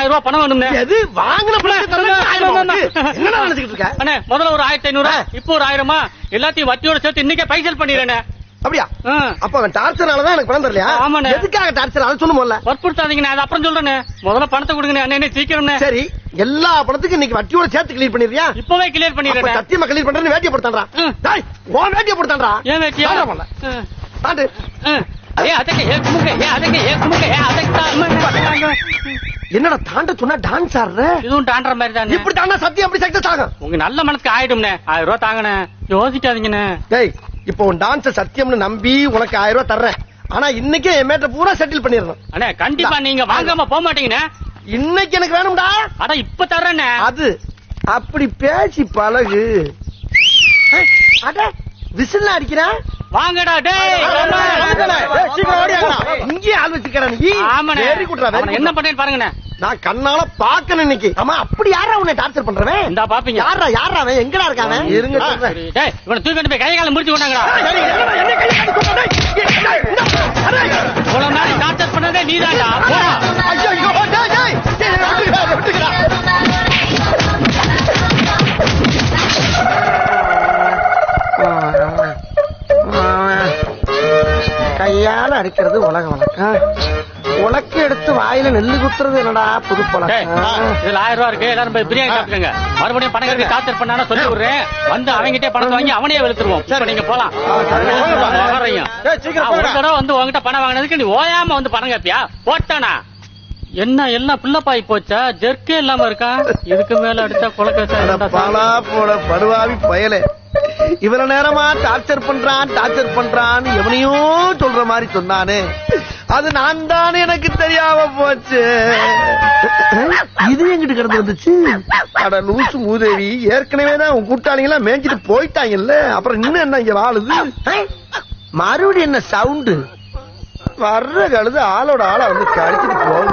1000 ரூபாய் பணம் வேணும்னே. எது வாங்கின என்ன நினைச்சிட்டு இருக்க? அண்ணே முதல்ல ஒரு 1500, இப்போ ஒரு 1000 எல்லாத்தையும் வட்டியோட சேர்த்து இன்னைக்கே பைசல் பண்ணிடுறேன். அப்படியா? அப்ப அவன் டார்ச்சர்னாலதான் எனக்கு பணம் தரலையா? ஆமாண்ணே. எதுக்காக டார்ச்சர் அதை சொல்லுமோல்ல. வற்புறுத்தாதீங்கண்ணே, அது அப்புறம் சொல்றேனே. முதல்ல பணத்தை கொடுங்க அண்ணே, சீக்கிரம். சரி, எல்லா பணத்துக்கும் இன்னைக்கு வட்டியோட சேர்த்து கிளியர் பண்ணிடுறியா? இப்பவே கிளியர் பண்ணிடுறேன். சத்தியமா கிளியர் பண்றேன்னு வேட்டியை போட்டான்டா. உன் வேட்டியை போட்டான்டா. ஏன் வேட்டியா? தாண்டு. என்னடா தாண்ட சொன்னா டான்ஸ் ஆடுற? இதுவும் தாண்டற மாதிரி தான். இப்படி தாண்டா சத்தியம் அப்படி சக்சஸ் ஆகும். உங்க நல்ல மனசுக்கு ஆயிடும்னே. 1000 ரூபாய் தாங்கண்ணே, யோசிக்காதீங்கண்ணே. டேய், இப்போ உன் டான்ஸ் சத்தியம்னு நம்பி உனக்கு 1000 ரூபாய் தர்றேன். ஆனா இன்னைக்கே என் மேட்டர் பூரா செட்டில் பண்ணிடணும். அண்ணே கண்டிப்பா நீங்க வாங்காம போக மாட்டீங்கண்ணே. இன்னைக்கு எனக்கு வேணும்டா. அட இப்ப தர்றேண்ணே. அது அப்படி பேசி பழகு. அட விசில் அடிக்கிறேன். வாங்கடா டேய். இங்கே ஆள் வச்சுக்கடா நீ. ஆமாண்ணே. என்ன பண்ணேன்னு பாருங்கண்ணே. நான் கண்ணால பாக்கணும் இன்னைக்கு. ஆமா, அப்படி யாரா உன்னை டார்ச்சர் பண்றவன்? இந்தா பாப்பீங்க. யாரா அவன்? எங்கடா இருக்கானே? இருங்க சொல்றேன். டேய், இவனை தூக்கிட்டு போய் கை கால முடிச்சு விட்டாங்கடா. இவ்வளவு நாள் டார்ச்சர் பண்ணதே நீதான்டா. போடா. ஐயோ டேய் விட்டுக்கடா. கையால அடிக்கிறது உலக வழக்கம். உலக்கு எடுத்து வாயில நெல்லு குத்துறது என்னடா புது பழக்கம். இதுல 1000 ரூபாய் இருக்கு, எல்லாரும் போய் பிரியாணி சாப்பிட்டுங்க. மறுபடியும் பணம் கட்டி டார்ச்சர் பண்ணானு சொல்லி விடுறேன். வந்து அவங்கிட்டே பணத்தை வாங்கி அவனே வெளுத்துருவோம். இப்ப நீங்க போலாம். ஒரு தடவை வந்து உங்ககிட்ட பணம் வாங்கினதுக்கு நீ ஓயாம வந்து பணம் கேப்பியா? போட்டானா என்ன எல்லாம் பிள்ளைப்பாய் போச்சா? ஜெர்க்கே இல்லாம இருக்கா? இதுக்கு மேல அடிச்சா பாலா போட படுவாவி பயலே. இவ்வளவு நேரமா டார்ச்சர் பண்றான் எவனையோ சொல்ற மாதிரி சொன்னானே, அது நான் தானே எனக்கு தெரியாம போச்சு. இது எங்கிட்டு கிடந்து வந்துச்சு? அட லூசு மூதேவி, ஏற்கனவே தான் உன் கூட்டாளிங்களா மேய்ஞ்சிட்டு போயிட்டாங்கல்ல, அப்புறம் இன்னும் என்ன இங்க வாழுது? மறுபடியும் என்ன சவுண்டு? வர்ற கழுது ஆளோட ஆளா வந்து கழிச்சிட்டு போகுது.